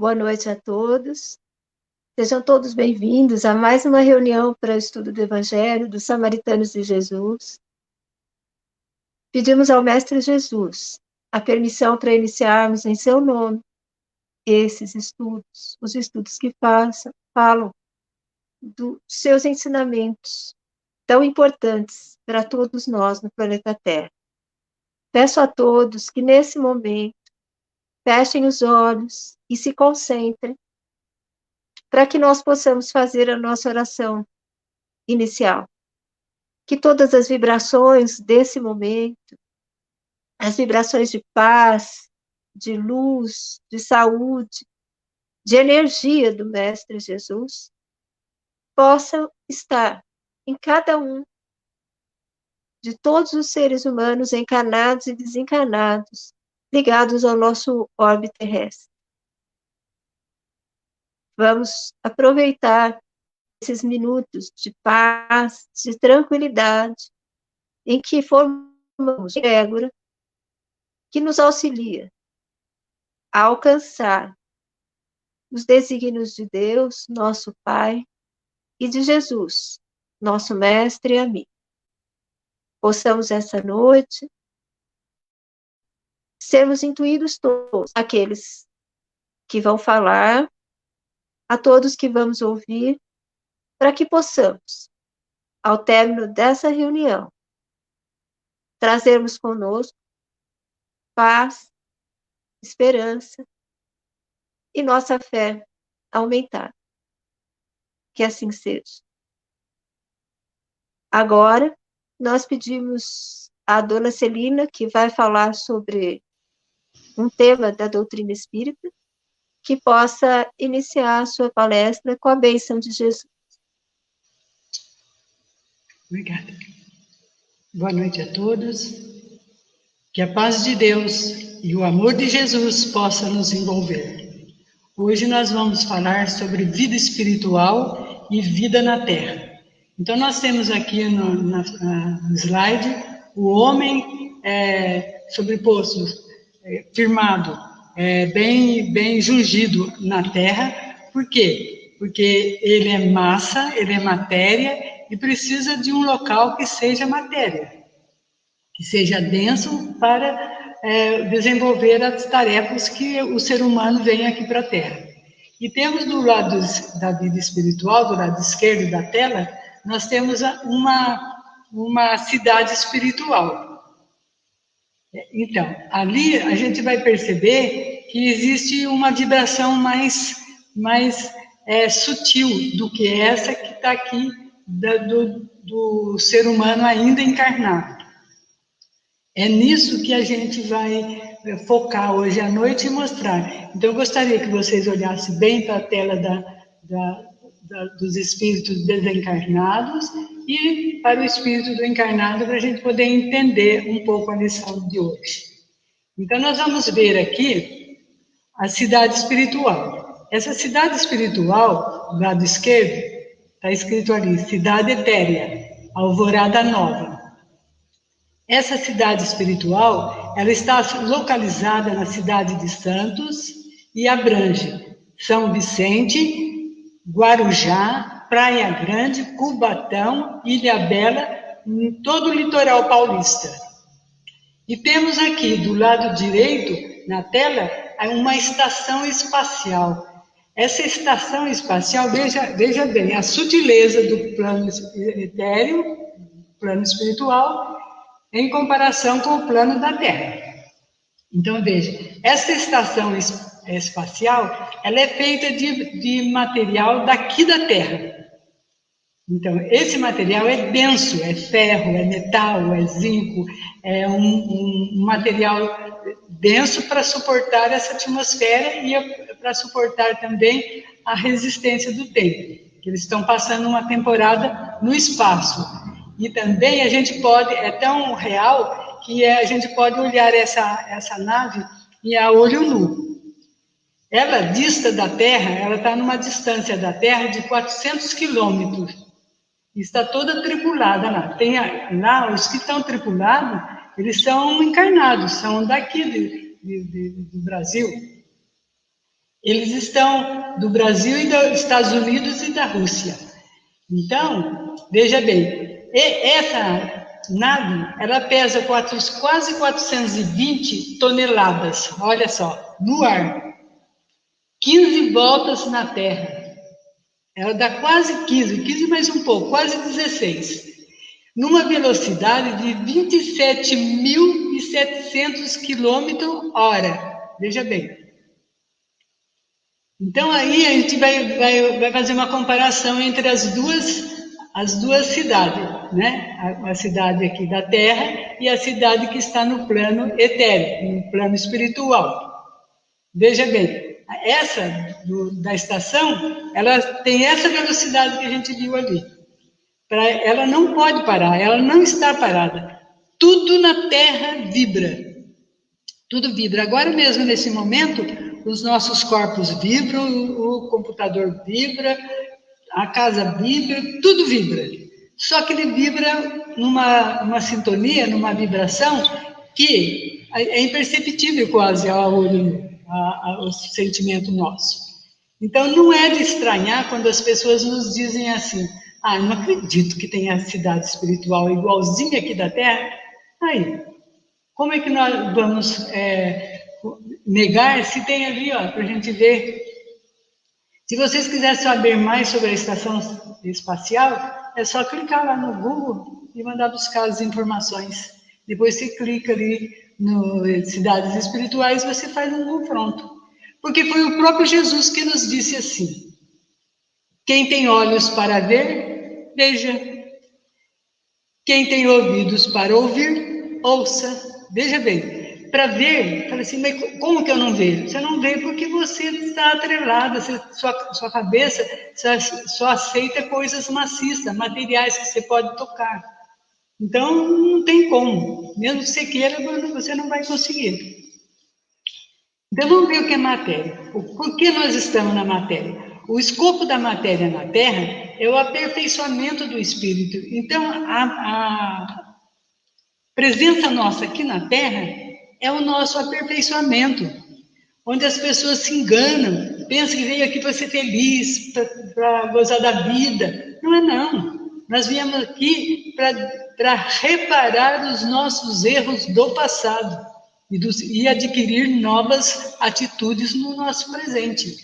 Boa noite a todos. Sejam todos bem-vindos a mais uma reunião para o estudo do Evangelho dos Samaritanos de Jesus. Pedimos ao Mestre Jesus a permissão para iniciarmos em seu nome esses estudos, os estudos que falam dos seus ensinamentos tão importantes para todos nós no planeta Terra. Peço a todos que nesse momento fechem os olhos e se concentrem para que nós possamos fazer a nossa oração inicial. Que todas as vibrações desse momento, as vibrações de paz, de luz, de saúde, de energia do Mestre Jesus, possam estar em cada um de todos os seres humanos encarnados e desencarnados, ligados ao nosso orbe terrestre. Vamos aproveitar esses minutos de paz, de tranquilidade, em que formamos egrégora, que nos auxilia a alcançar os desígnios de Deus, nosso Pai, e de Jesus, nosso Mestre e amigo. Possamos essa noite sermos intuídos todos, aqueles que vão falar, a todos que vamos ouvir, para que possamos, ao término dessa reunião, trazermos conosco paz, esperança e nossa fé aumentar. Que assim seja. Agora, nós pedimos à dona Celina, que vai falar sobre um tema da doutrina espírita, que possa iniciar a sua palestra com a bênção de Jesus. Obrigada. Boa noite a todos. Que a paz de Deus e o amor de Jesus possa nos envolver. Hoje nós vamos falar sobre vida espiritual e vida na Terra. Então nós temos aqui no slide o homem sobreposto, firmado, bem jungido na Terra. Por quê? Porque ele é massa, ele é matéria e precisa de um local que seja matéria, que seja denso para desenvolver as tarefas que o ser humano vem aqui para a Terra. E temos do lado da vida espiritual, do lado esquerdo da tela, nós temos uma cidade espiritual. Então, ali a gente vai perceber que existe uma vibração mais sutil do que essa que está aqui do ser humano ainda encarnado. É nisso que a gente vai focar hoje à noite e mostrar. Então, eu gostaria que vocês olhassem bem para a tela dos espíritos desencarnados e para o espírito do encarnado, para a gente poder entender um pouco a lição de hoje. Então, nós vamos ver aqui a cidade espiritual. Essa cidade espiritual, do lado esquerdo, está escrito ali, cidade etérea, alvorada nova. Essa cidade espiritual, ela está localizada na cidade de Santos e abrange São Vicente, Guarujá, Praia Grande, Cubatão, Ilhabela, em todo o litoral paulista. E temos aqui, do lado direito, na tela, uma estação espacial. Essa estação espacial, veja bem, a sutileza do plano etéreo, plano espiritual, em comparação com o plano da Terra. Então, veja, essa estação espacial, ela é feita de material daqui da Terra. Então, esse material é denso, é ferro, é metal, é zinco, é um material denso para suportar essa atmosfera e para suportar também a resistência do tempo, que eles estão passando uma temporada no espaço. E também a gente pode, é tão real que a gente pode olhar essa nave e a olho nu. Ela dista da Terra, ela está numa distância da Terra de 400 quilômetros. Está toda tripulada lá. Tem lá, os que estão tripulados, eles são encarnados, são daqui do Brasil. Eles estão do Brasil e dos Estados Unidos e da Rússia. Então, veja bem, essa nave, ela pesa quase 420 toneladas, olha só, no ar. 15 voltas na Terra. Ela dá quase 15 mais um pouco, quase 16. Numa velocidade de 27.700 km/h. Veja bem. Então, aí a gente vai fazer uma comparação entre as duas cidades, né? A cidade aqui da Terra e a cidade que está no plano etérico, no plano espiritual. Veja bem, essa da estação, ela tem essa velocidade que a gente viu ali. Ela não pode parar, ela não está parada. Tudo na Terra vibra. Tudo vibra. Agora mesmo, nesse momento, os nossos corpos vibram, o computador vibra, a casa vibra, tudo vibra. Só que ele vibra numa sintonia, numa vibração que é imperceptível quase ao sentimento nosso. Então, não é de estranhar quando as pessoas nos dizem assim: ah, não acredito que tenha cidade espiritual igualzinha aqui da Terra. Aí, como é que nós vamos negar se tem ali, para a gente ver? Se vocês quiserem saber mais sobre a estação espacial, é só clicar lá no Google e mandar buscar as informações. Depois você clica ali no Cidades Espirituais, você faz um confronto. Porque foi o próprio Jesus que nos disse assim: quem tem olhos para ver, veja. Quem tem ouvidos para ouvir, ouça. Veja bem, para ver, fala assim, mas como que eu não vejo? Você não vê porque você está atrelada, sua cabeça só aceita coisas maciças, materiais que você pode tocar. Então, não tem como. Mesmo que você queira, você não vai conseguir. Então, vamos ver o que é matéria. Por que nós estamos na matéria? O escopo da matéria na Terra é o aperfeiçoamento do espírito. Então, a presença nossa aqui na Terra é o nosso aperfeiçoamento, onde as pessoas se enganam, pensam que veio aqui para ser feliz, para gozar da vida. Não é não. Nós viemos aqui para reparar os nossos erros do passado e adquirir novas atitudes no nosso presente.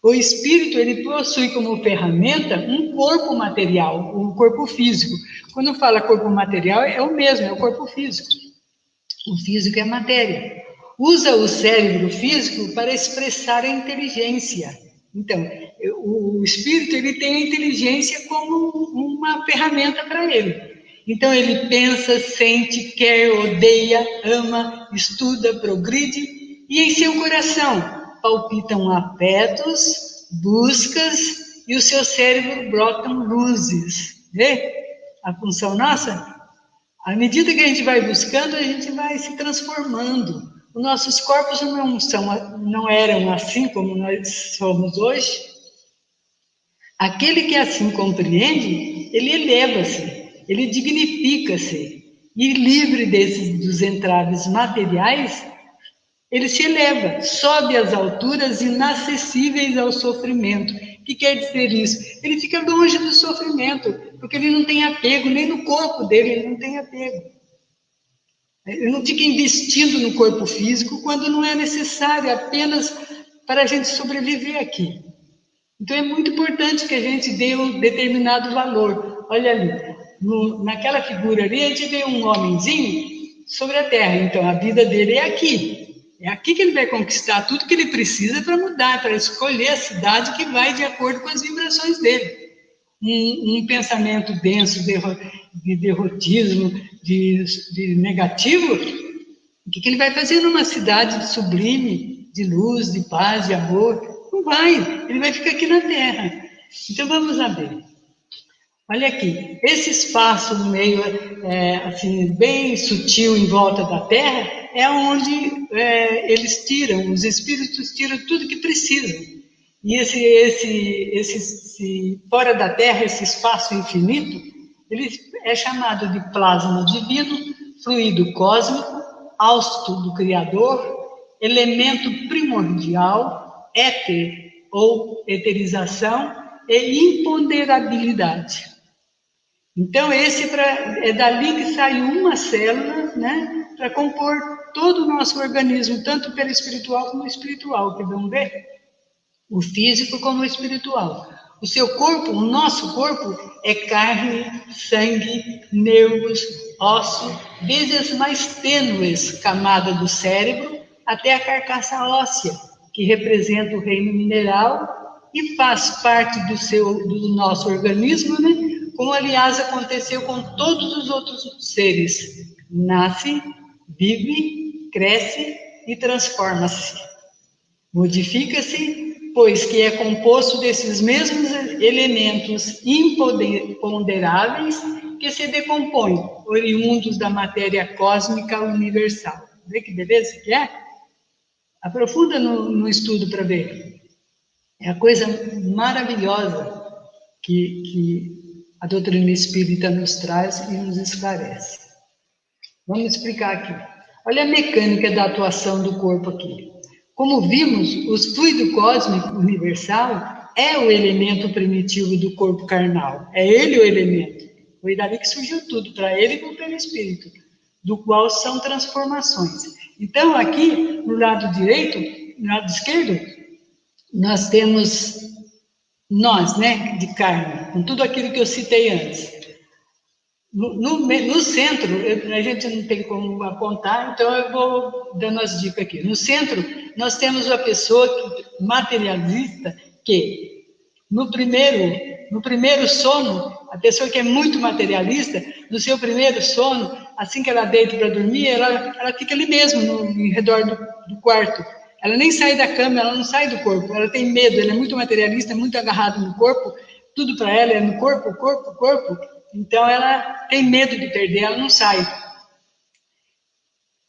O espírito, ele possui como ferramenta um corpo material, um corpo físico. Quando fala corpo material, é o mesmo, é o corpo físico. O físico é matéria. Usa o cérebro físico para expressar a inteligência. Então, o espírito, ele tem a inteligência como uma ferramenta para ele. Então, ele pensa, sente, quer, odeia, ama, estuda, progride, e em seu coração palpitam afetos, buscas, e o seu cérebro brotam luzes. Vê a função nossa? À medida que a gente vai buscando, a gente vai se transformando. Os nossos corpos não eram assim como nós somos hoje. Aquele que assim compreende, ele eleva-se, ele dignifica-se, e livre dos entraves materiais, ele se eleva, sobe às alturas inacessíveis ao sofrimento. O que quer dizer isso? Ele fica longe do sofrimento, porque ele não tem apego, nem no corpo dele ele não tem apego. Ele não fica investindo no corpo físico quando não é necessário, apenas para a gente sobreviver aqui. Então é muito importante que a gente dê um determinado valor. Olha ali, naquela figura ali, a gente vê um homenzinho sobre a terra, então a vida dele é aqui. É aqui que ele vai conquistar tudo que ele precisa para mudar, para escolher a cidade que vai de acordo com as vibrações dele. Um pensamento denso de derrotismo, de negativo, o que ele vai fazer numa cidade sublime, de luz, de paz, de amor? Não vai, ele vai ficar aqui na Terra. Então vamos lá ver. Olha aqui, esse espaço no meio, assim, bem sutil em volta da Terra, é onde eles tiram, os espíritos tiram tudo que precisam. E esse fora da Terra, esse espaço infinito, ele é chamado de plasma divino, fluido cósmico, hausto do Criador, elemento primordial, éter, ou eterização, e imponderabilidade. Então, é dali que sai uma célula, né, para compor todo o nosso organismo, tanto pelo espiritual como o espiritual, que vamos ver? O físico como o espiritual. O seu corpo, o nosso corpo, é carne, sangue, nervos, osso, desde as mais tênues camadas do cérebro até a carcaça óssea, que representa o reino mineral e faz parte do nosso organismo, né? Como, aliás, aconteceu com todos os outros seres. Nasce, vive, cresce e transforma-se. Modifica-se, pois que é composto desses mesmos elementos imponderáveis que se decompõem, oriundos da matéria cósmica universal. Vê que beleza que é? Aprofunda no estudo para ver. É a coisa maravilhosa que a doutrina espírita nos traz e nos esclarece. Vamos explicar aqui. Olha a mecânica da atuação do corpo aqui. Como vimos, o fluido cósmico universal é o elemento primitivo do corpo carnal. É ele o elemento. Foi dali que surgiu tudo, para ele e pelo espírito, do qual são transformações. Então, aqui, no lado direito, no lado esquerdo, nós temos nós, né, de carne, com tudo aquilo que eu citei antes. No centro, a gente não tem como apontar, então eu vou dando as dicas aqui. No centro, nós temos a pessoa materialista que, no primeiro sono, a pessoa que é muito materialista, no seu primeiro sono, assim que ela deita para dormir, ela fica ali mesmo, em redor do quarto. Ela nem sai da cama, ela não sai do corpo, ela tem medo, ela é muito materialista, muito agarrada no corpo, tudo para ela é no corpo, corpo, corpo. Então, ela tem medo de perder, ela não sai.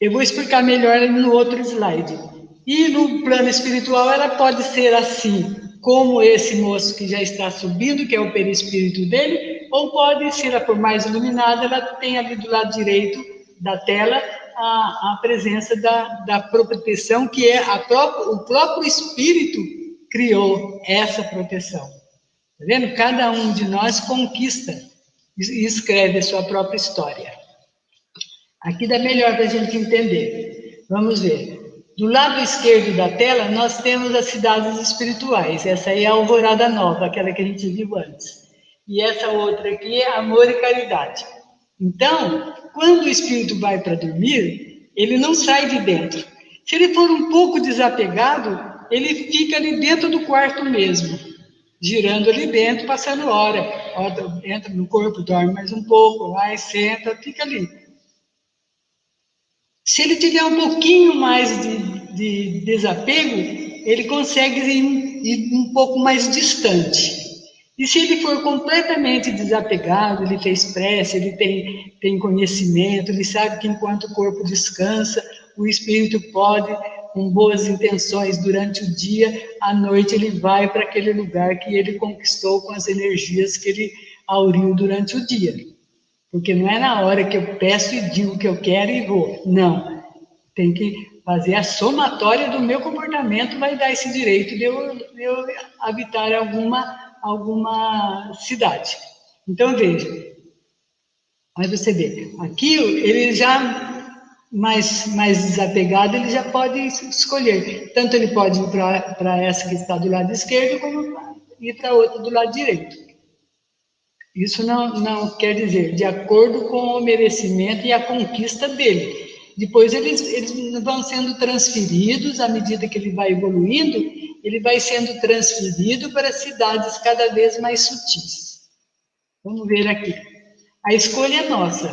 Eu vou explicar melhor no outro slide. E no plano espiritual, ela pode ser assim, como esse moço que já está subindo, que é o perispírito dele, ou pode, se ela for mais iluminada, ela tem ali do lado direito da tela a presença da proteção, que é o próprio espírito criou essa proteção. Tá vendo? Cada um de nós conquista e escreve a sua própria história. Aqui dá melhor para a gente entender. Vamos ver. Do lado esquerdo da tela, nós temos as cidades espirituais. Essa aí é a Alvorada Nova, aquela que a gente viu antes. E essa outra aqui é amor e caridade. Então, quando o espírito vai para dormir, ele não sai de dentro. Se ele for um pouco desapegado, ele fica ali dentro do quarto mesmo, girando ali dentro, passando hora. Entra no corpo, dorme mais um pouco, vai, senta, fica ali. Se ele tiver um pouquinho mais de desapego, ele consegue ir um pouco mais distante. E se ele for completamente desapegado, ele fez prece, ele tem conhecimento, ele sabe que enquanto o corpo descansa, o espírito pode, com boas intenções durante o dia, à noite ele vai para aquele lugar que ele conquistou com as energias que ele auriu durante o dia. Porque não é na hora que eu peço e digo o que eu quero e vou. Não. Tem que fazer a somatória do meu comportamento, vai dar esse direito de eu habitar alguma cidade. Então, veja. Aí você vê. Aqui, ele já mais desapegado, ele já pode escolher. Tanto ele pode ir para essa que está do lado esquerdo, como ir para outra do lado direito. Isso não quer dizer de acordo com o merecimento e a conquista dele. Depois eles vão sendo transferidos, à medida que ele vai evoluindo, ele vai sendo transferido para cidades cada vez mais sutis. Vamos ver aqui. A escolha é nossa.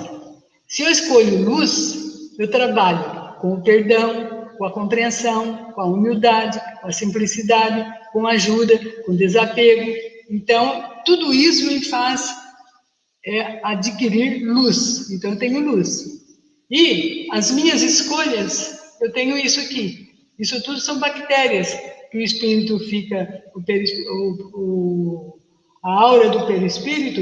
Se eu escolho luz, eu trabalho com o perdão, com a compreensão, com a humildade, com a simplicidade, com a ajuda, com desapego. Então, tudo isso me faz adquirir luz. Então, eu tenho luz. E as minhas escolhas, eu tenho isso aqui. Isso tudo são bactérias que o espírito fica, a aura do perispírito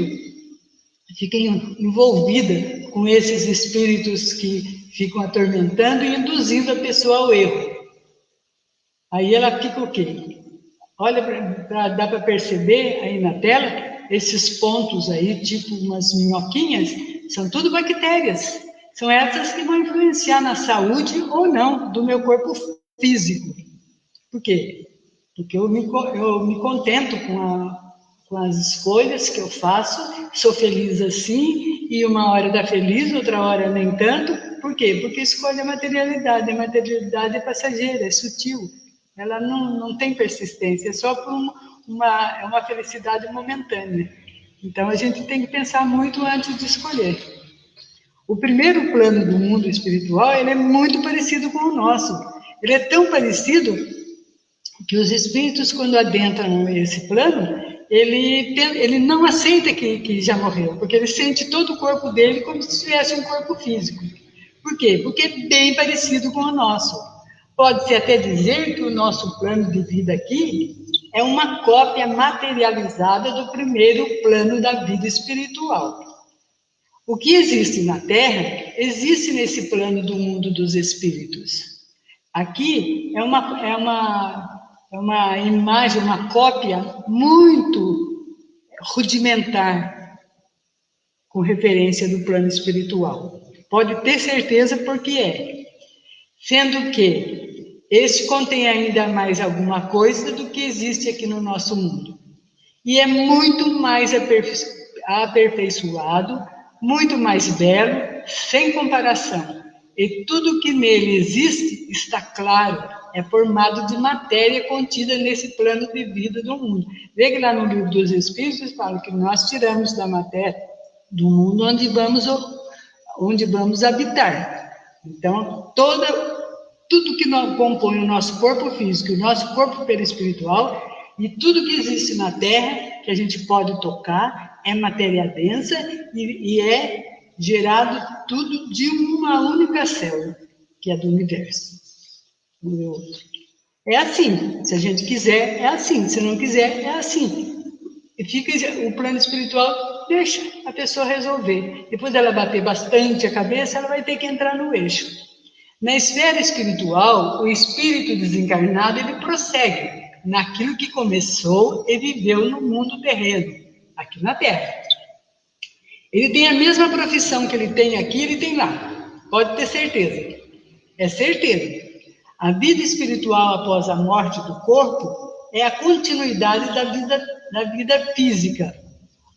fica envolvida com esses espíritos que ficam atormentando e induzindo a pessoa ao erro. Aí ela fica o quê? Olha, dá para perceber aí na tela, esses pontos aí, tipo umas minhoquinhas, são tudo bactérias. São essas que vão influenciar na saúde ou não do meu corpo físico. Por quê? Porque eu me contento com as escolhas que eu faço, sou feliz assim, e uma hora dá feliz, outra hora nem tanto. Por quê? Porque escolhe a materialidade é passageira, é sutil. Ela não tem persistência, é só por uma felicidade momentânea. Então, a gente tem que pensar muito antes de escolher. O primeiro plano do mundo espiritual, ele é muito parecido com o nosso. Ele é tão parecido que os espíritos, quando adentram esse plano, ele não aceita que já morreu, porque ele sente todo o corpo dele como se tivesse um corpo físico. Por quê? Porque é bem parecido com o nosso. Pode-se até dizer que o nosso plano de vida aqui é uma cópia materializada do primeiro plano da vida espiritual. O que existe na Terra, existe nesse plano do mundo dos espíritos. Aqui é uma imagem, uma cópia muito rudimentar com referência do plano espiritual. Pode ter certeza porque é. Sendo que este contém ainda mais alguma coisa do que existe aqui no nosso mundo. E é muito mais aperfeiçoado, muito mais belo, sem comparação. E tudo que nele existe está claro, é formado de matéria contida nesse plano de vida do mundo. Veja lá no Livro dos Espíritos, fala que nós tiramos da matéria do mundo onde vamos habitar. Então, tudo que compõe o nosso corpo físico, o nosso corpo perispiritual, e tudo que existe na Terra, que a gente pode tocar, é matéria densa e é gerado tudo de uma única célula, que é do universo. É assim, se a gente quiser, é assim, se não quiser, é assim. E fica o plano espiritual, deixa a pessoa resolver. Depois dela bater bastante a cabeça, ela vai ter que entrar no eixo. Na esfera espiritual, o espírito desencarnado, ele prossegue naquilo que começou e viveu no mundo terreno, aqui na Terra. Ele tem a mesma profissão que ele tem aqui, ele tem lá. Pode ter certeza. É certeza. A vida espiritual após a morte do corpo é a continuidade da vida física.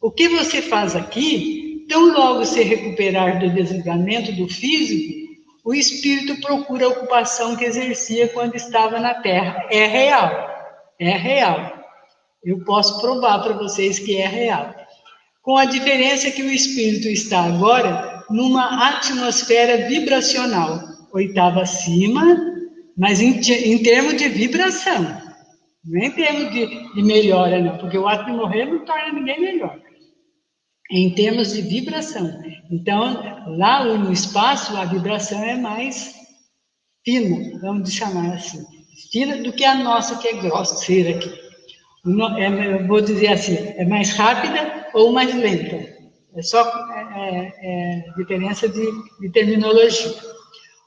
O que você faz aqui, tão logo se recuperar do desligamento do físico, o espírito procura a ocupação que exercia quando estava na Terra. É real. É real. Eu posso provar para vocês que é real. Com a diferença que o espírito está agora numa atmosfera vibracional, oitava acima, mas em termos de vibração, não é em termos de melhora, não, porque o ato de morrer não torna ninguém melhor. É em termos de vibração. Então, lá no espaço, a vibração é mais fina, vamos chamar assim, fina do que a nossa, que é grosseira aqui. Eu vou dizer assim, é mais rápida ou mais lenta. É só diferença de terminologia.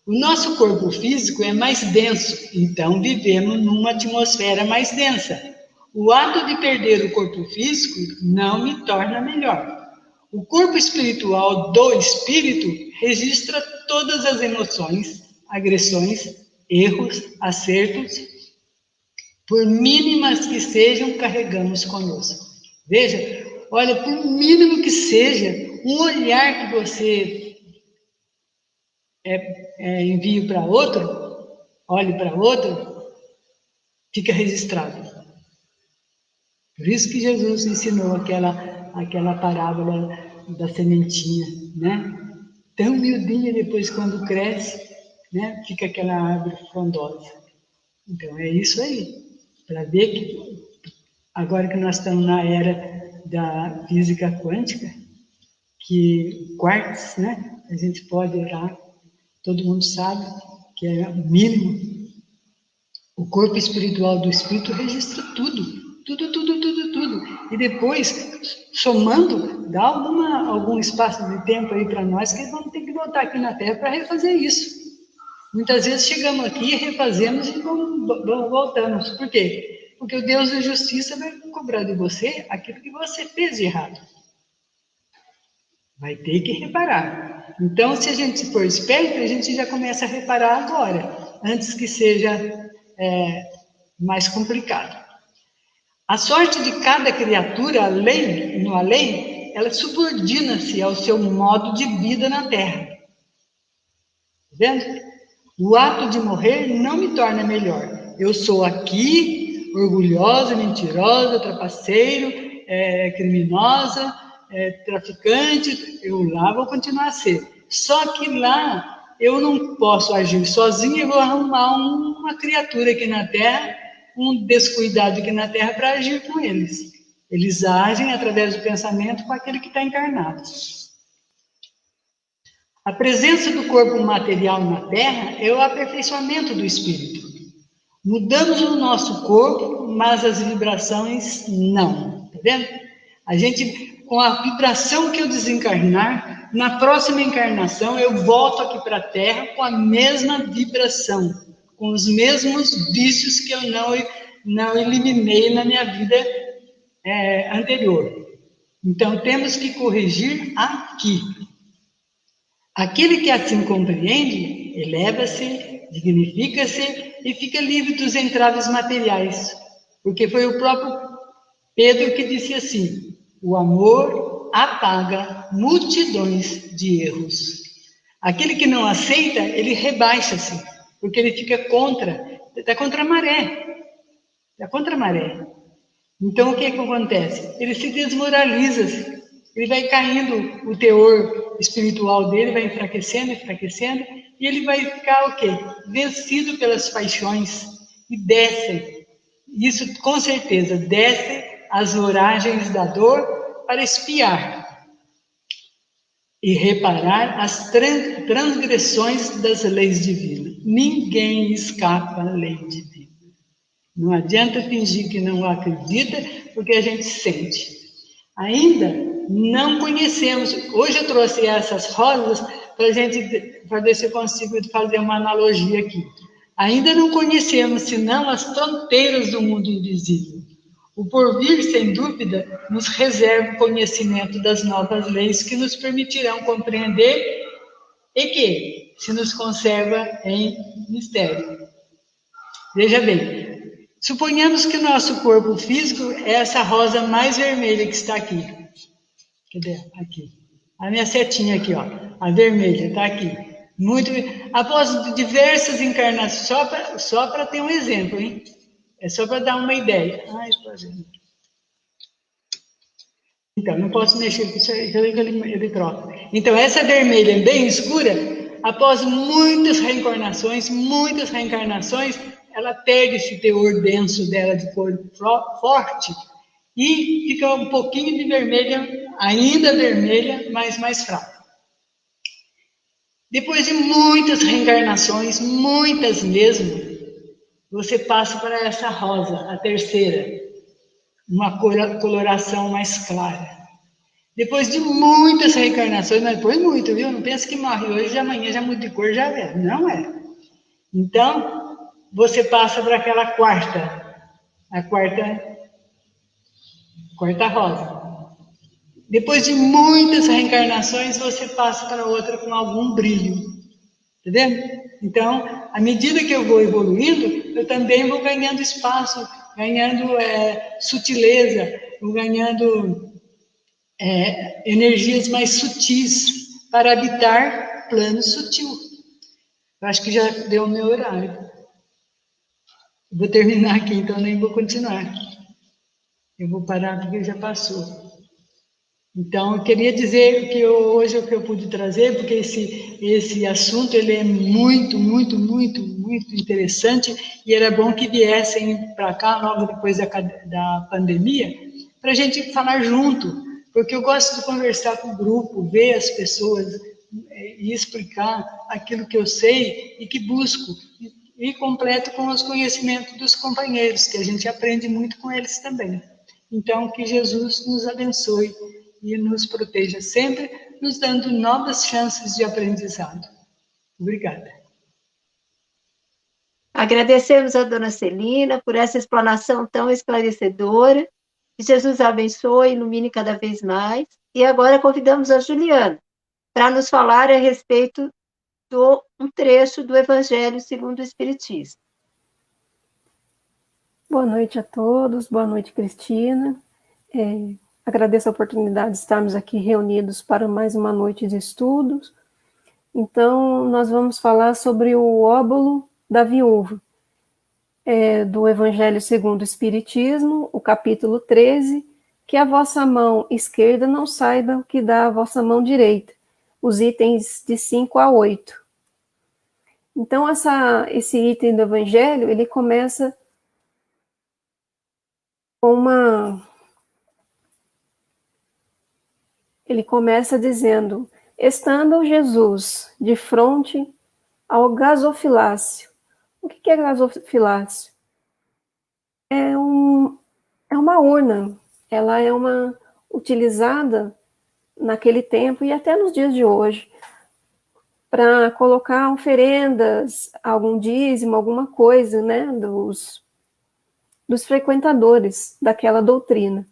O nosso corpo físico é mais denso, então vivemos numa atmosfera mais densa. O ato de perder o corpo físico não me torna melhor. O corpo espiritual do espírito registra todas as emoções, agressões, erros, acertos, por mínimas que sejam, carregamos conosco. Veja, olha, por mínimo que seja, um olhar que você envie para outro, olhe para outro, fica registrado. Por isso que Jesus ensinou aquela parábola da sementinha, né? Tão miudinha, depois quando cresce, né? Fica aquela árvore frondosa. Então é isso aí, para ver que agora que nós estamos na era da física quântica, que quarks, né? A gente pode olhar, todo mundo sabe que é o mínimo. O corpo espiritual do espírito registra tudo. E depois, somando, dá algum espaço de tempo aí para nós que vamos ter que voltar aqui na Terra para refazer isso. Muitas vezes chegamos aqui, refazemos e voltamos. Por quê? Porque o Deus da justiça vai cobrar de você aquilo que você fez de errado. Vai ter que reparar. Então, se a gente for esperto, a gente já começa a reparar agora, antes que seja mais complicado. A sorte de cada criatura, no além, ela subordina-se ao seu modo de vida na Terra. Tá vendo? O ato de morrer não me torna melhor. Eu sou aqui, orgulhosa, mentirosa, trapaceiro, criminosa, traficante, eu lá vou continuar a ser. Só que lá eu não posso agir sozinha, eu vou arrumar uma criatura aqui na Terra, um descuidado aqui na Terra para agir com eles. Eles agem através do pensamento com aquele que está encarnado. A presença do corpo material na Terra é o aperfeiçoamento do espírito. Mudamos o nosso corpo, mas as vibrações não. Tá vendo? A gente, com a vibração que eu desencarnar, na próxima encarnação eu volto aqui para a Terra com a mesma vibração, com os mesmos vícios que eu não eliminei na minha vida anterior. Então temos que corrigir aqui. Aquele que assim compreende, eleva-se, dignifica-se e fica livre dos entraves materiais. Porque foi o próprio Pedro que disse assim: o amor apaga multidões de erros. Aquele que não aceita, ele rebaixa-se, porque ele fica está contra a maré. Está contra a maré. Então, o que acontece? Ele se desmoraliza, ele vai caindo, o teor espiritual dele vai enfraquecendo, e ele vai ficar o quê? Vencido pelas paixões, e desce, isso com certeza, desce as oragens da dor para espiar e reparar as transgressões das leis divinas. Ninguém escapa à lei divina. Não adianta fingir que não acredita, porque a gente sente. Ainda não conhecemos. Hoje eu trouxe essas rosas para ver se eu consigo fazer uma analogia aqui. Ainda não conhecemos, senão as fronteiras do mundo invisível. O porvir, sem dúvida, nos reserva o conhecimento das novas leis que nos permitirão compreender e que se nos conserva em mistério. Veja bem. Suponhamos que o nosso corpo físico é essa rosa mais vermelha que está aqui. Cadê? Aqui. A minha setinha aqui, ó. A vermelha, está aqui. Muito. Após diversas encarnações, só para ter um exemplo, hein? É só para dar uma ideia. Ai, então, não posso mexer com isso aí, ele troca. Então, essa vermelha bem escura, após muitas reencarnações, ela perde esse teor denso dela de cor forte e fica um pouquinho de vermelha, ainda vermelha, mas mais fraca. Depois de muitas reencarnações, muitas mesmo, você passa para essa rosa, a terceira, uma coloração mais clara. Depois de muitas reencarnações, mas depois muito, viu? Não pensa que morre hoje e amanhã já muda de cor, já é. Não é. Então, você passa para aquela a quarta rosa. Depois de muitas reencarnações, você passa para outra com algum brilho. Entendeu? Então, à medida que eu vou evoluindo, eu também vou ganhando espaço, ganhando sutileza, vou ganhando energias mais sutis para habitar plano sutil. Eu acho que já deu o meu horário. Vou terminar aqui, então nem vou continuar. Eu vou parar porque já passou. Então, eu queria dizer que hoje é o que eu pude trazer, porque esse assunto ele é muito, muito, muito, muito interessante, e era bom que viessem para cá, logo depois da pandemia, para a gente falar junto, porque eu gosto de conversar com o grupo, ver as pessoas e explicar aquilo que eu sei e que busco, e completo com os conhecimentos dos companheiros, que a gente aprende muito com eles também. Então, que Jesus nos abençoe e nos proteja sempre, nos dando novas chances de aprendizado. Obrigada. Agradecemos a dona Celina por essa explanação tão esclarecedora. Que Jesus abençoe e ilumine cada vez mais. E agora convidamos a Juliana para nos falar a respeito de um trecho do Evangelho segundo o Espiritismo. Boa noite a todos, boa noite, Cristina. Agradeço a oportunidade de estarmos aqui reunidos para mais uma noite de estudos. Então, nós vamos falar sobre o óbolo da viúva, do Evangelho segundo o Espiritismo, o capítulo 13, que a vossa mão esquerda não saiba o que dá a vossa mão direita, os itens de 5 a 8. Então, esse item do Evangelho, ele começa dizendo: estando Jesus de frente ao gasofilácio. O que é gasofilácio? É uma urna. Ela é utilizada naquele tempo e até nos dias de hoje para colocar oferendas, algum dízimo, alguma coisa, né, dos frequentadores daquela doutrina.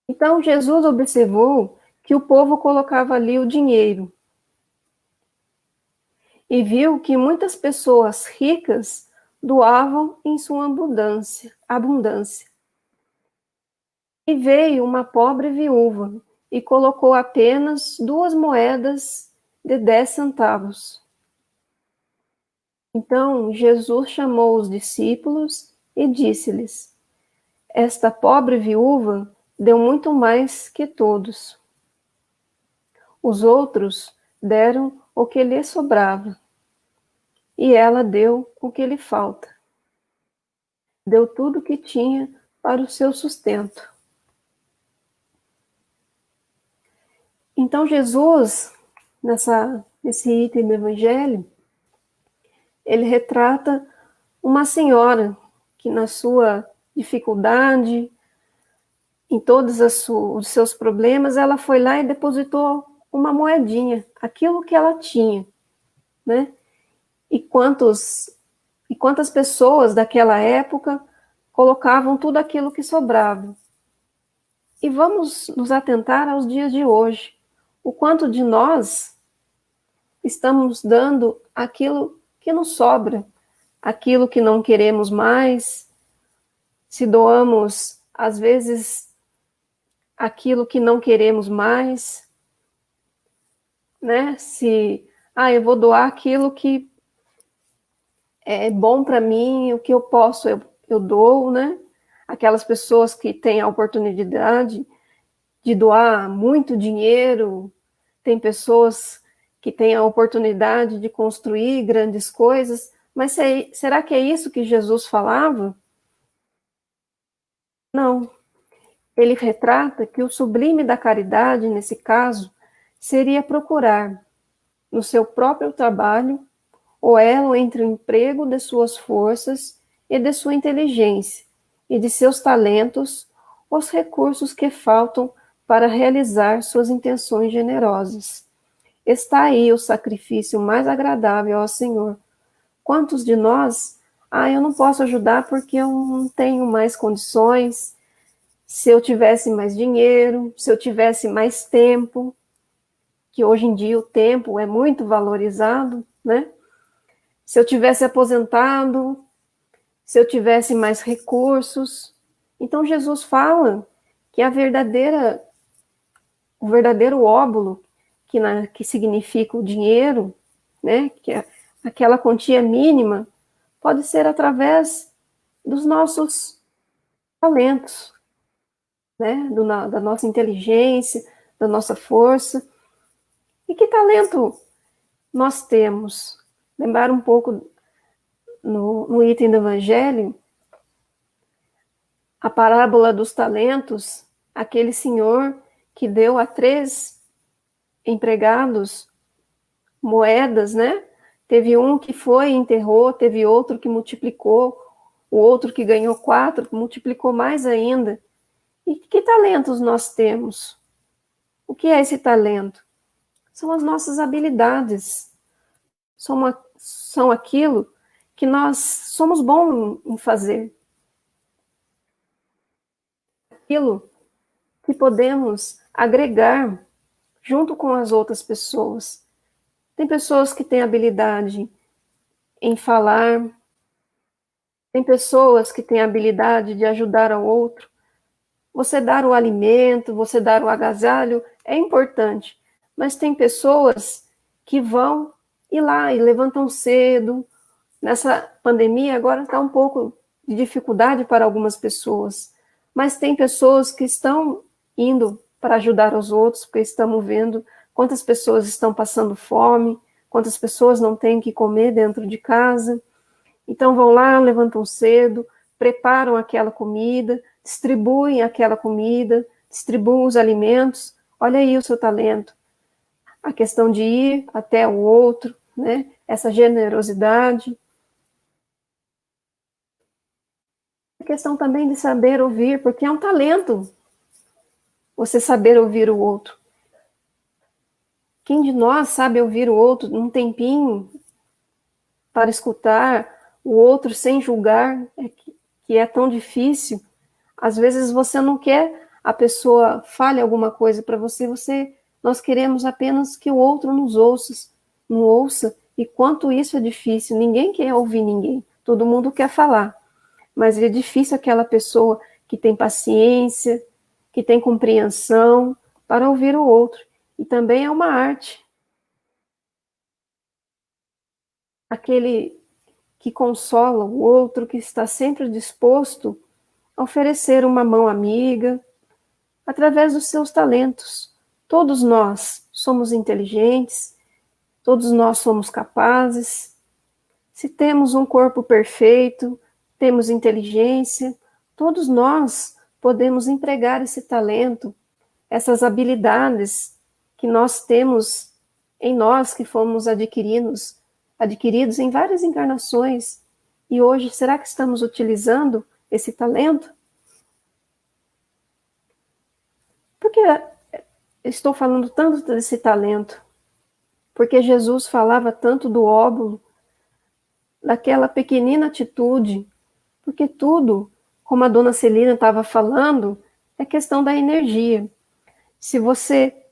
Então, Jesus observou que o povo colocava ali o dinheiro e viu que muitas pessoas ricas doavam em sua abundância. E veio uma pobre viúva e colocou apenas 2 moedas de 10 centavos. Então, Jesus chamou os discípulos e disse-lhes: esta pobre viúva deu muito mais que todos. Os outros deram o que lhe sobrava, e ela deu o que lhe falta. Deu tudo o que tinha para o seu sustento. Então, Jesus, nesse item do Evangelho, ele retrata uma senhora que, na sua dificuldade, em todos os seus problemas, ela foi lá e depositou uma moedinha, aquilo que ela tinha, né? E quantas pessoas daquela época colocavam tudo aquilo que sobrava. E vamos nos atentar aos dias de hoje. O quanto de nós estamos dando aquilo que nos sobra, aquilo que não queremos mais, se doamos, às vezes, aquilo que não queremos mais, né? Eu vou doar aquilo que é bom para mim, o que eu posso, eu dou, né? Aquelas pessoas que têm a oportunidade de doar muito dinheiro, tem pessoas que têm a oportunidade de construir grandes coisas, mas será que é isso que Jesus falava? Não. Ele retrata que o sublime da caridade, nesse caso, seria procurar, no seu próprio trabalho, o elo entre o emprego de suas forças e de sua inteligência, e de seus talentos, os recursos que faltam para realizar suas intenções generosas. Está aí o sacrifício mais agradável ao Senhor. Quantos de nós, eu não posso ajudar porque eu não tenho mais condições, se eu tivesse mais dinheiro, se eu tivesse mais tempo, que hoje em dia o tempo é muito valorizado, né? Se eu tivesse aposentado, se eu tivesse mais recursos. Então Jesus fala que o verdadeiro óbolo, que significa o dinheiro, né, que é aquela quantia mínima, pode ser através dos nossos talentos, né, da nossa inteligência, da nossa força. E que talento nós temos? Lembrar um pouco no item do Evangelho, a parábola dos talentos, aquele senhor que deu a 3 empregados moedas, né? Teve um que foi e enterrou, teve outro que multiplicou, o outro que ganhou 4, multiplicou mais ainda. E que talentos nós temos? O que é esse talento? São as nossas habilidades. São aquilo que nós somos bons em fazer. Aquilo que podemos agregar junto com as outras pessoas. Tem pessoas que têm habilidade em falar, tem pessoas que têm habilidade de ajudar ao outro. Você dar o alimento, você dar o agasalho é importante, mas tem pessoas que vão ir lá e levantam cedo. Nessa pandemia agora está um pouco de dificuldade para algumas pessoas, mas tem pessoas que estão indo para ajudar os outros, porque estamos vendo quantas pessoas estão passando fome, quantas pessoas não têm que comer dentro de casa. Então vão lá, levantam cedo, preparam aquela comida, distribuem aquela comida, distribuem os alimentos. Olha aí o seu talento. A questão de ir até o outro, né? Essa generosidade. A questão também de saber ouvir, porque é um talento você saber ouvir o outro. Quem de nós sabe ouvir o outro num tempinho para escutar o outro sem julgar, que é tão difícil? Às vezes você não quer a pessoa fale alguma coisa para você, nós queremos apenas que o outro nos ouça, e quanto isso é difícil. Ninguém quer ouvir ninguém, todo mundo quer falar, mas é difícil aquela pessoa que tem paciência, que tem compreensão para ouvir o outro. E também é uma arte. Aquele que consola o outro, que está sempre disposto a oferecer uma mão amiga, através dos seus talentos. Todos nós somos inteligentes, todos nós somos capazes. Se temos um corpo perfeito, temos inteligência, todos nós podemos empregar esse talento, essas habilidades que nós temos em nós, que fomos adquiridos em várias encarnações. E hoje, será que estamos utilizando esse talento? Por que estou falando tanto desse talento? Porque Jesus falava tanto do óbolo, daquela pequenina atitude, porque tudo, como a dona Celina estava falando, é questão da energia. Se você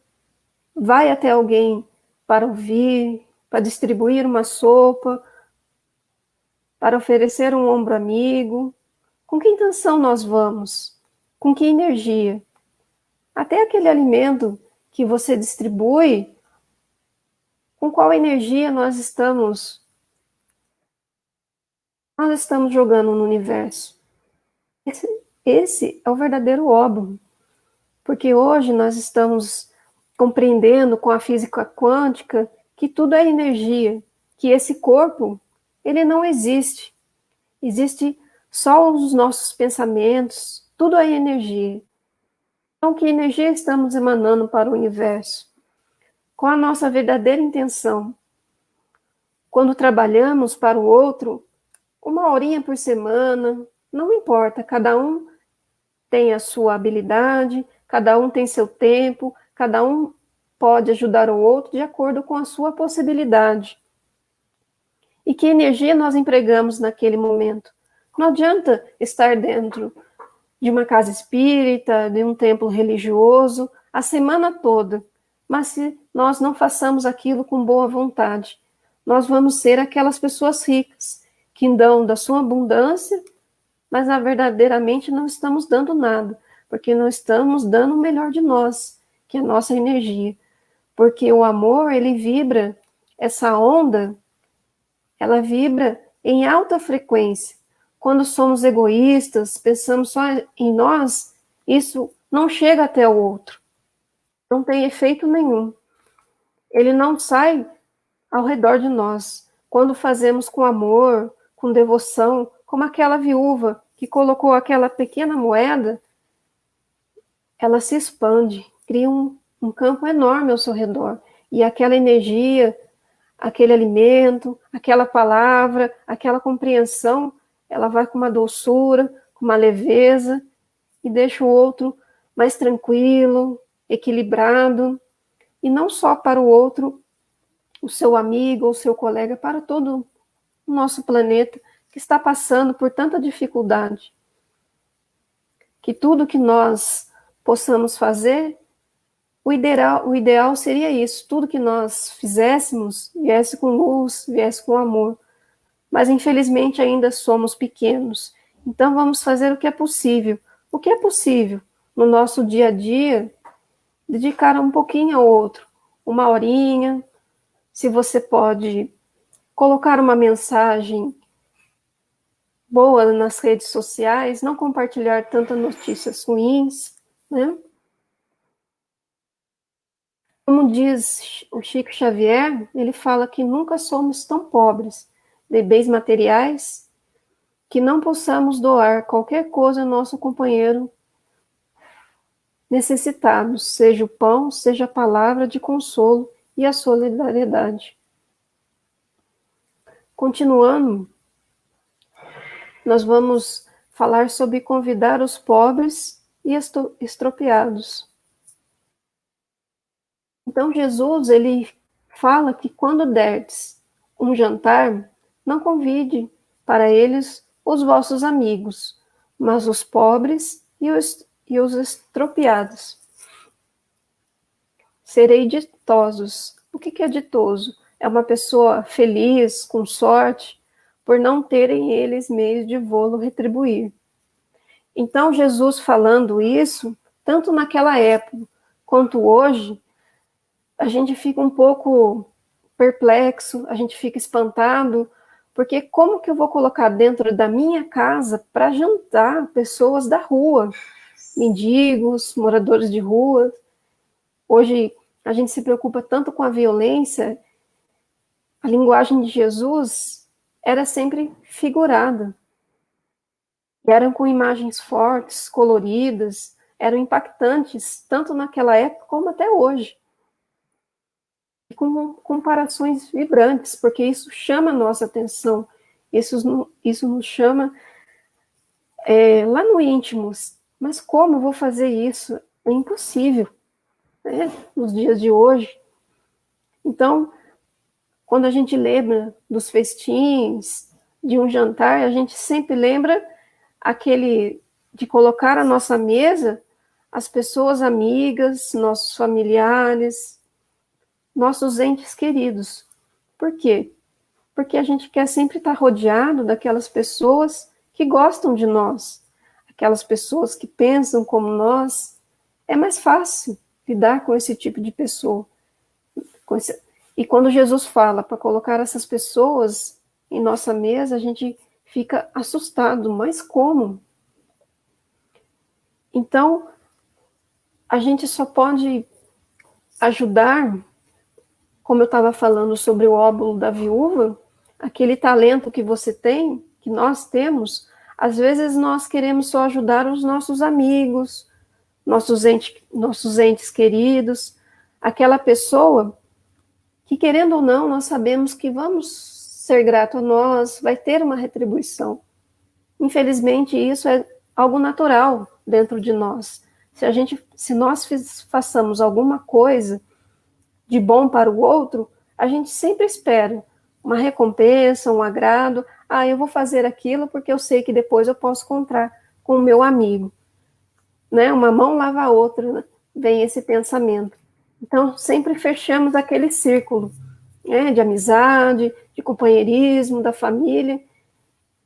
vai até alguém para ouvir, para distribuir uma sopa, para oferecer um ombro amigo, com que intenção nós vamos? Com que energia? Até aquele alimento que você distribui, com qual energia nós estamos jogando no universo? Esse é o verdadeiro óbolo, porque hoje nós estamos compreendendo com a física quântica que tudo é energia, que esse corpo, ele não existe. Existe só os nossos pensamentos, tudo é energia. Então, que energia estamos emanando para o universo? Qual a nossa verdadeira intenção? Quando trabalhamos para o outro, 1 horinha por semana, não importa, cada um tem a sua habilidade, cada um tem seu tempo, cada um pode ajudar o outro de acordo com a sua possibilidade. E que energia nós empregamos naquele momento? Não adianta estar dentro de uma casa espírita, de um templo religioso, a semana toda, mas se nós não façamos aquilo com boa vontade, nós vamos ser aquelas pessoas ricas, que dão da sua abundância, mas verdadeiramente não estamos dando nada, porque não estamos dando o melhor de nós, que é a nossa energia. Porque o amor, ele vibra, essa onda, ela vibra em alta frequência. Quando somos egoístas, pensamos só em nós, isso não chega até o outro. Não tem efeito nenhum. Ele não sai ao redor de nós. Quando fazemos com amor, com devoção, como aquela viúva que colocou aquela pequena moeda, ela se expande, cria um campo enorme ao seu redor. E aquela energia, aquele alimento, aquela palavra, aquela compreensão, ela vai com uma doçura, com uma leveza, e deixa o outro mais tranquilo, equilibrado. E não só para o outro, o seu amigo ou seu colega, para todo o nosso planeta, que está passando por tanta dificuldade. Que tudo que nós possamos fazer, o ideal seria isso, tudo que nós fizéssemos viesse com luz, viesse com amor. Mas infelizmente ainda somos pequenos. Então vamos fazer o que é possível. O que é possível no nosso dia a dia, dedicar um pouquinho ao outro, uma horinha, se você pode colocar uma mensagem boa nas redes sociais, não compartilhar tantas notícias ruins, né? Como diz o Chico Xavier, ele fala que nunca somos tão pobres de bens materiais que não possamos doar qualquer coisa ao nosso companheiro necessitado, seja o pão, seja a palavra de consolo e a solidariedade. Continuando, nós vamos falar sobre convidar os pobres e estropiados. Então, Jesus, ele fala que quando derdes um jantar, não convide para eles os vossos amigos, mas os pobres e os estropiados. Serei ditosos. O que é ditoso? É uma pessoa feliz, com sorte, por não terem eles meios de vô-lo retribuir. Então, Jesus falando isso, tanto naquela época quanto hoje, a gente fica um pouco perplexo, a gente fica espantado, porque como que eu vou colocar dentro da minha casa para jantar pessoas da rua, mendigos, moradores de rua? Hoje a gente se preocupa tanto com a violência, a linguagem de Jesus era sempre figurada. Eram com imagens fortes, coloridas, eram impactantes, tanto naquela época como até hoje. E com comparações vibrantes, porque isso chama a nossa atenção, isso nos chama lá no íntimo. Mas como eu vou fazer isso? É impossível, né, nos dias de hoje. Então, quando a gente lembra dos festins, de um jantar, a gente sempre lembra aquele de colocar à nossa mesa as pessoas amigas, nossos familiares, nossos entes queridos. Por quê? Porque a gente quer sempre estar rodeado daquelas pessoas que gostam de nós, aquelas pessoas que pensam como nós. É mais fácil lidar com esse tipo de pessoa. E quando Jesus fala para colocar essas pessoas em nossa mesa, a gente fica assustado. Mas como? Então, a gente só pode ajudar, como eu estava falando sobre o óbolo da viúva, aquele talento que você tem, que nós temos. Às vezes nós queremos só ajudar os nossos amigos, nossos entes queridos, aquela pessoa que, querendo ou não, nós sabemos que vamos ser grato a nós, vai ter uma retribuição. Infelizmente, isso é algo natural dentro de nós. Se nós façamos alguma coisa de bom para o outro, a gente sempre espera uma recompensa, um agrado. Eu vou fazer aquilo porque eu sei que depois eu posso contar com o meu amigo. Né? Uma mão lava a outra, né? Vem esse pensamento. Então, sempre fechamos aquele círculo, né, de amizade, de companheirismo, da família.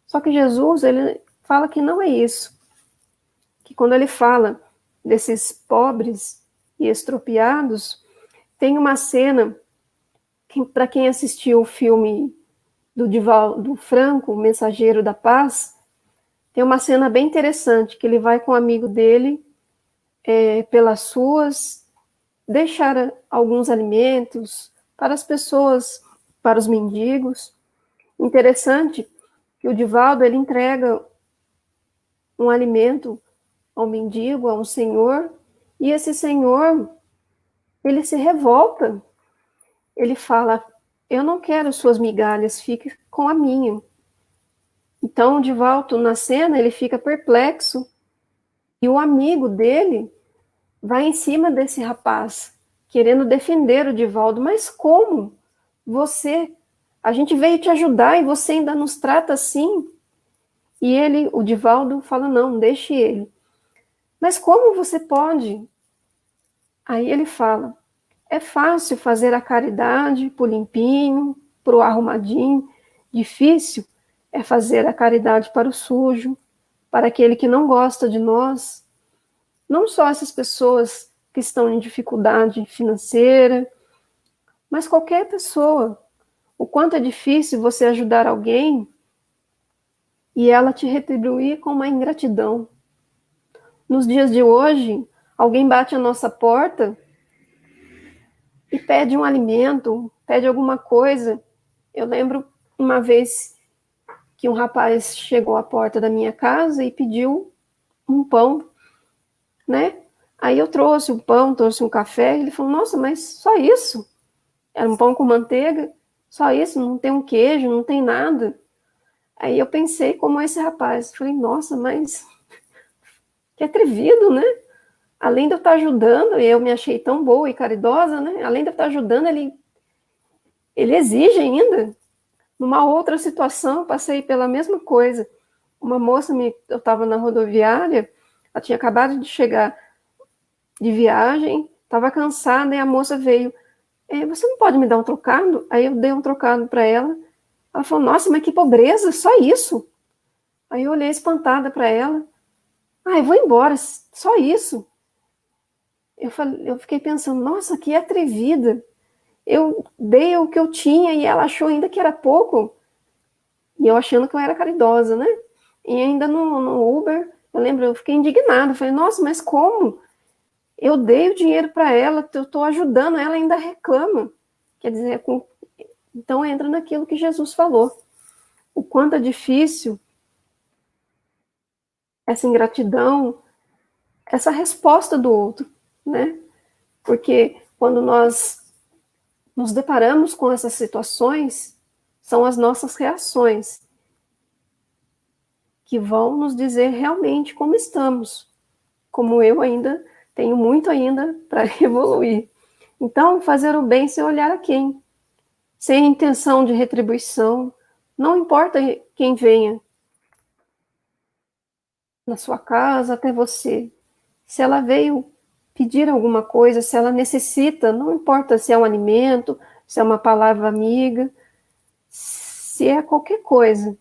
Só que Jesus, ele fala que não é isso. Que quando ele fala desses pobres e estropiados, tem uma cena, que, para quem assistiu o filme do Divaldo Franco, O Mensageiro da Paz, tem uma cena bem interessante, que ele vai com um amigo dele pelas ruas, deixar alguns alimentos para as pessoas, para os mendigos. Interessante que o Divaldo, ele entrega um alimento ao mendigo, a um senhor, e esse senhor, ele se revolta. Ele fala: eu não quero suas migalhas, fique com a minha. Então, o Divaldo, na cena, ele fica perplexo, e o amigo dele vai em cima desse rapaz, querendo defender o Divaldo. Mas como você A gente veio te ajudar e você ainda nos trata assim? E ele, o Divaldo, fala, não, deixe ele. Mas como você pode? Aí ele fala, é fácil fazer a caridade pro limpinho, pro arrumadinho. Difícil é fazer a caridade para o sujo, para aquele que não gosta de nós. Não só essas pessoas que estão em dificuldade financeira, mas qualquer pessoa. O quanto é difícil você ajudar alguém e ela te retribuir com uma ingratidão. Nos dias de hoje, alguém bate a nossa porta e pede um alimento, pede alguma coisa. Eu lembro uma vez que um rapaz chegou à porta da minha casa e pediu um pão, né? Aí eu trouxe o pão, trouxe um café, e ele falou, nossa, mas só isso? Era um pão com manteiga, só isso, não tem um queijo, não tem nada. Aí eu pensei como esse rapaz, falei, nossa, mas que atrevido, né? Além de eu estar ajudando, e eu me achei tão boa e caridosa, né? Além de eu estar ajudando, ele exige ainda. Numa outra situação, passei pela mesma coisa. Uma moça, eu estava na rodoviária, ela tinha acabado de chegar de viagem, estava cansada, e a moça veio, você não pode me dar um trocado? Aí eu dei um trocado para ela. Ela falou, nossa, mas que pobreza, só isso? Aí eu olhei espantada para ela. Eu vou embora, só isso. Eu fiquei pensando, nossa, que atrevida. Eu dei o que eu tinha e ela achou ainda que era pouco. E eu achando que eu era caridosa, né? E ainda no Uber, eu lembro, eu fiquei indignada. Falei, nossa, mas como? Eu dei o dinheiro para ela, eu estou ajudando, ela ainda reclama. Quer dizer, então entra naquilo que Jesus falou. O quanto é difícil essa ingratidão, essa resposta do outro, né? Porque quando nós nos deparamos com essas situações, são as nossas reações que vão nos dizer realmente como estamos, como eu ainda tenho muito ainda para evoluir. Então, fazer o bem sem olhar a quem, sem intenção de retribuição, não importa quem venha na sua casa até você. Se ela veio pedir alguma coisa, se ela necessita, não importa se é um alimento, se é uma palavra amiga, se é qualquer coisa.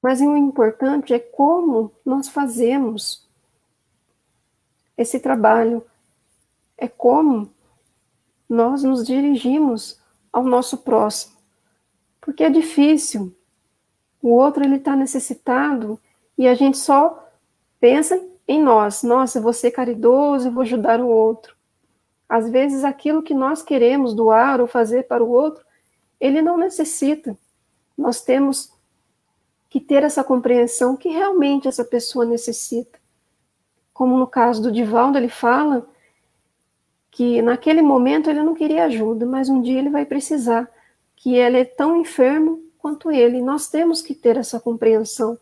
Mas o importante é como nós fazemos esse trabalho, é como nós nos dirigimos ao nosso próximo. Porque é difícil, o outro ele está necessitado e a gente só pensa em nós. Nossa, eu vou ser caridoso, eu vou ajudar o outro. Às vezes aquilo que nós queremos doar ou fazer para o outro, ele não necessita. Nós temos que ter essa compreensão que realmente essa pessoa necessita. Como no caso do Divaldo, ele fala que naquele momento ele não queria ajuda, mas um dia ele vai precisar, que ele é tão enfermo quanto ele. Nós temos que ter essa compreensão,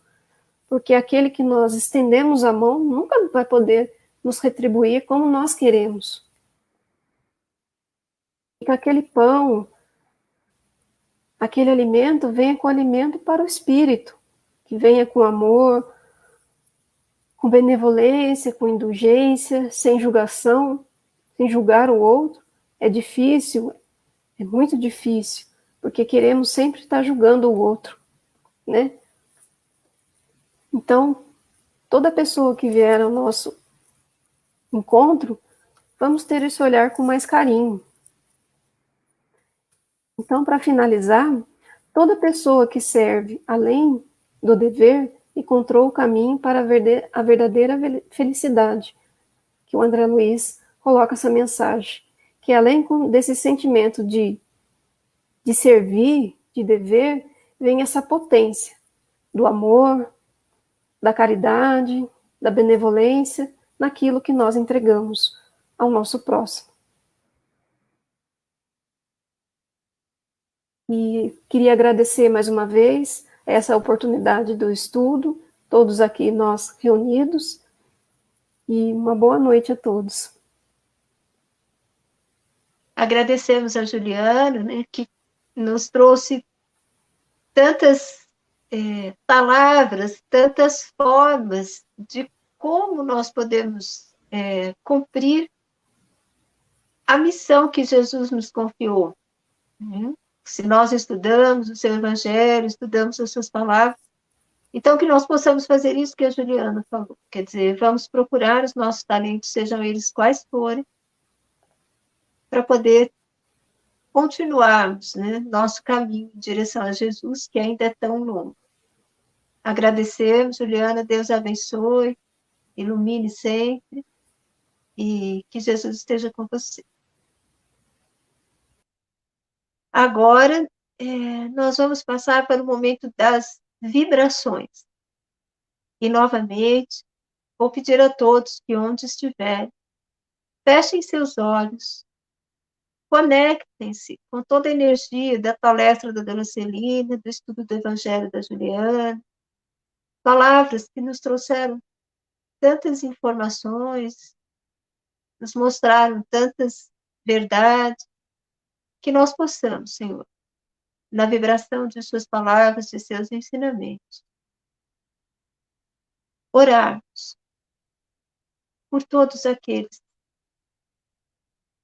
porque aquele que nós estendemos a mão nunca vai poder nos retribuir como nós queremos. E que aquele pão, aquele alimento venha com alimento para o espírito, que venha com amor, com benevolência, com indulgência, sem julgação, sem julgar o outro. É difícil, é muito difícil, porque queremos sempre estar julgando o outro, né? Então, toda pessoa que vier ao nosso encontro, vamos ter esse olhar com mais carinho. Então, para finalizar, toda pessoa que serve além do dever encontrou o caminho para a verdadeira felicidade, que o André Luiz coloca essa mensagem, que além desse sentimento de servir, de dever, vem essa potência do amor, da caridade, da benevolência, naquilo que nós entregamos ao nosso próximo. E queria agradecer mais uma vez essa oportunidade do estudo, todos aqui nós reunidos, e uma boa noite a todos. Agradecemos a Juliana, né, que nos trouxe tantas palavras, tantas formas de como nós podemos cumprir a missão que Jesus nos confiou. Né? Se nós estudamos o seu evangelho, estudamos as suas palavras, então que nós possamos fazer isso que a Juliana falou. Quer dizer, vamos procurar os nossos talentos, sejam eles quais forem, para poder continuarmos, né, nosso caminho em direção a Jesus, que ainda é tão longo. Agradecemos, Juliana, Deus abençoe, ilumine sempre, e que Jesus esteja com você. Agora, nós vamos passar para o momento das vibrações. E, novamente, vou pedir a todos que, onde estiverem, fechem seus olhos, conectem-se com toda a energia da palestra da Dona Celina, do estudo do Evangelho da Juliana, palavras que nos trouxeram tantas informações, nos mostraram tantas verdades, que nós possamos, Senhor, na vibração de suas palavras, de seus ensinamentos, orarmos por todos aqueles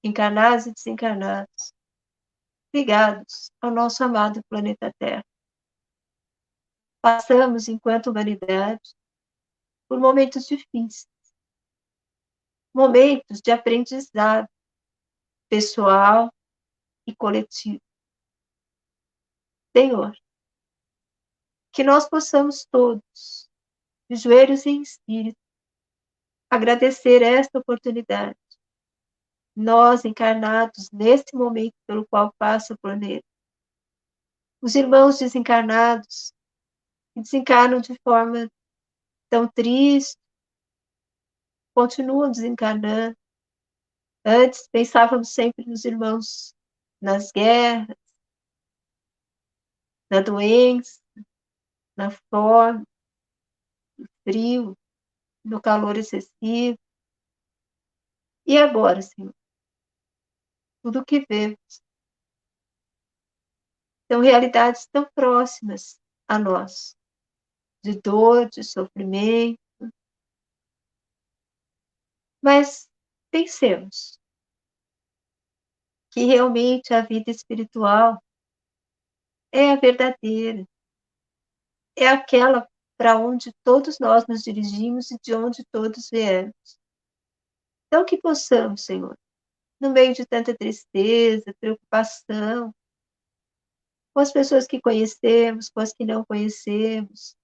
encarnados e desencarnados, ligados ao nosso amado planeta Terra. Passamos, enquanto humanidade, por momentos difíceis, momentos de aprendizado pessoal e coletivo. Senhor, que nós possamos todos, de joelhos e em espírito, agradecer esta oportunidade. Nós, encarnados nesse momento pelo qual passa o planeta, os irmãos desencarnados, que desencarnam de forma tão triste, continuam desencarnando. Antes pensávamos sempre nos irmãos nas guerras, na doença, na fome, no frio, no calor excessivo. E agora, Senhor, tudo o que vemos são realidades tão próximas a nós, de dor, de sofrimento. Mas pensemos que realmente a vida espiritual é a verdadeira, é aquela para onde todos nós nos dirigimos e de onde todos viemos. Então que possamos, Senhor, no meio de tanta tristeza, preocupação, com as pessoas que conhecemos, com as que não conhecemos,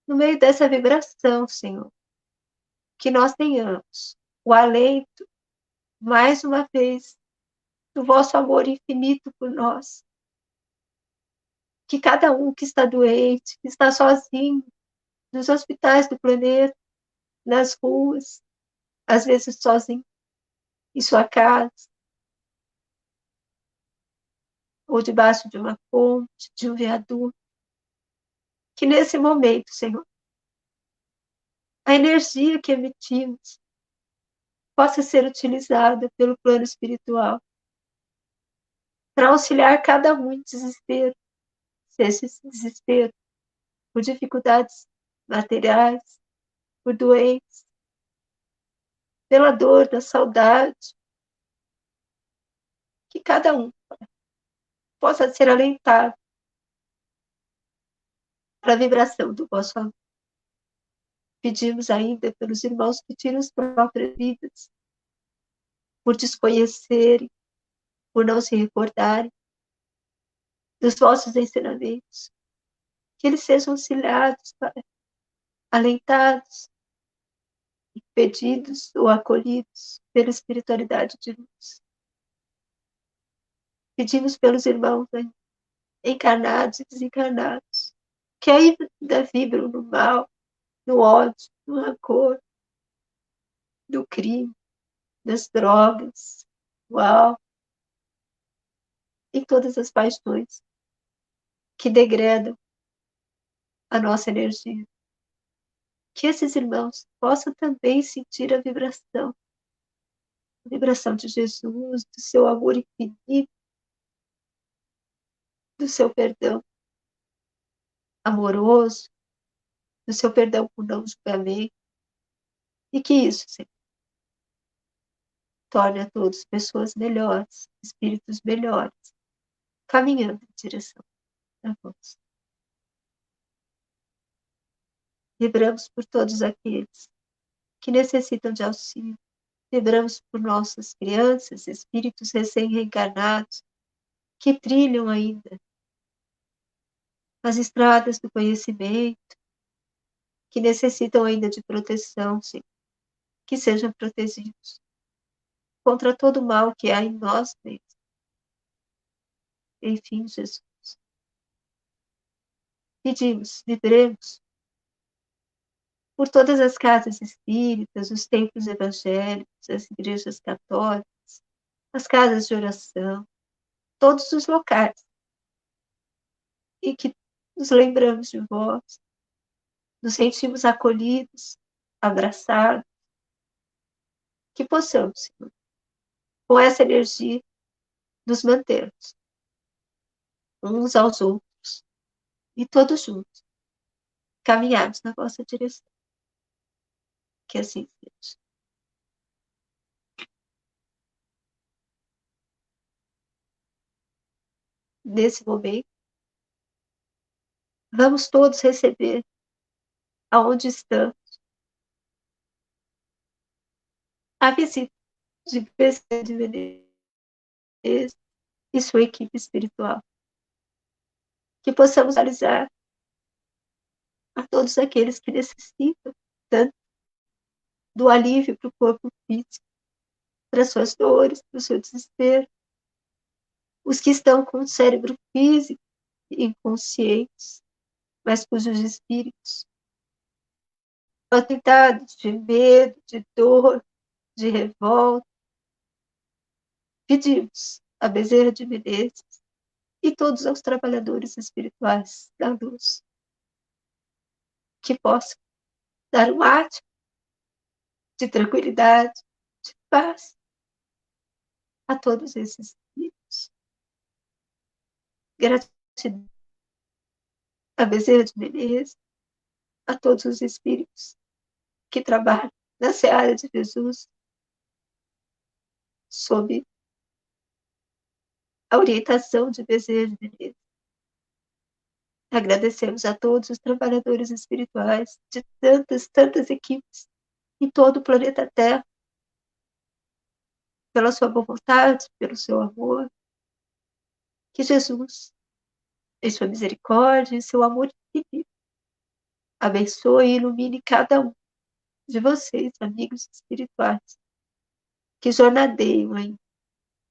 no meio dessa vibração, Senhor, que nós tenhamos o alento, mais uma vez, do vosso amor infinito por nós. Que cada um que está doente, que está sozinho, nos hospitais do planeta, nas ruas, às vezes sozinho, em sua casa, ou debaixo de uma ponte, de um viaduto, que nesse momento, Senhor, a energia que emitimos possa ser utilizada pelo plano espiritual para auxiliar cada um em desespero, se esse desespero por dificuldades materiais, por doenças, pela dor, da saudade, que cada um possa ser alentado para a vibração do vosso amor. Pedimos ainda pelos irmãos que tiram as próprias vidas, por desconhecerem, por não se recordarem dos vossos ensinamentos, que eles sejam auxiliados, Pai, alentados, impedidos ou acolhidos pela espiritualidade de luz. Pedimos pelos irmãos encarnados e desencarnados, que ainda vibram no mal, no ódio, no rancor, no crime, nas drogas, no álcool, em todas as paixões que degradam a nossa energia. Que esses irmãos possam também sentir a vibração de Jesus, do seu amor infinito, do seu perdão amoroso, do seu perdão por não julgamento, e que isso, Senhor, torne a todos pessoas melhores, espíritos melhores, caminhando em direção a vós. Vibramos por todos aqueles que necessitam de auxílio. Vibramos por nossas crianças, espíritos recém-reencarnados, que trilham ainda as estradas do conhecimento, que necessitam ainda de proteção, Senhor, que sejam protegidos contra todo o mal que há em nós mesmos. Enfim, Jesus, pedimos, vibremos por todas as casas espíritas, os templos evangélicos, as igrejas católicas, as casas de oração, todos os locais, e que nos lembramos de vós, nos sentimos acolhidos, abraçados, que possamos, Senhor, com essa energia, nos mantermos uns aos outros e todos juntos, caminharmos na vossa direção. Que assim seja. Nesse momento, vamos todos receber aonde estamos a visita de Bezerra de Menezes e sua equipe espiritual. Que possamos realizar a todos aqueles que necessitam tanto do alívio para o corpo físico, para as suas dores, para o seu desespero, os que estão com o cérebro físico inconscientes, mas cujos espíritos atentados de medo, de dor, de revolta. Pedimos a Bezerra de Menezes e todos os trabalhadores espirituais da luz que possam dar um átimo de tranquilidade, de paz a todos esses espíritos. Gratidão a Bezerra de Menezes, a todos os espíritos que trabalham na seara de Jesus, sob a orientação de Bezerra de Menezes. Agradecemos a todos os trabalhadores espirituais de tantas equipes em todo o planeta Terra, pela sua boa vontade, pelo seu amor. Que Jesus, em sua misericórdia, em seu amor infinito, abençoe e ilumine cada um de vocês, amigos espirituais, que jornadeiam aí,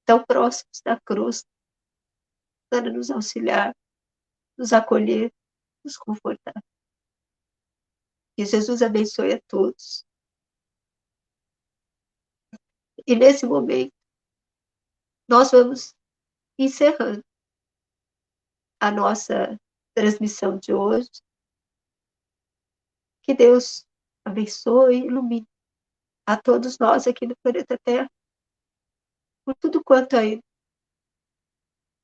tão próximos da cruz, para nos auxiliar, nos acolher, nos confortar. Que Jesus abençoe a todos. E nesse momento, nós vamos encerrando a nossa transmissão de hoje. Que Deus abençoe e ilumine a todos nós aqui no planeta Terra, por tudo quanto ainda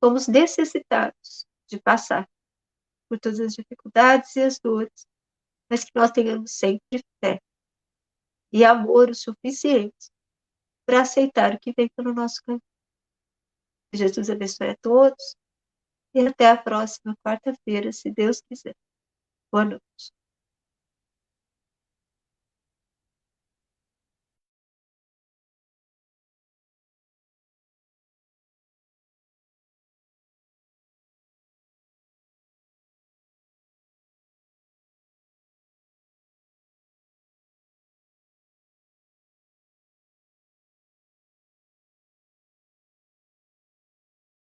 fomos necessitados de passar por todas as dificuldades e as dores, mas que nós tenhamos sempre fé e amor o suficiente para aceitar o que vem pelo nosso caminho. Que Jesus abençoe a todos e até a próxima quarta-feira, se Deus quiser. Boa noite.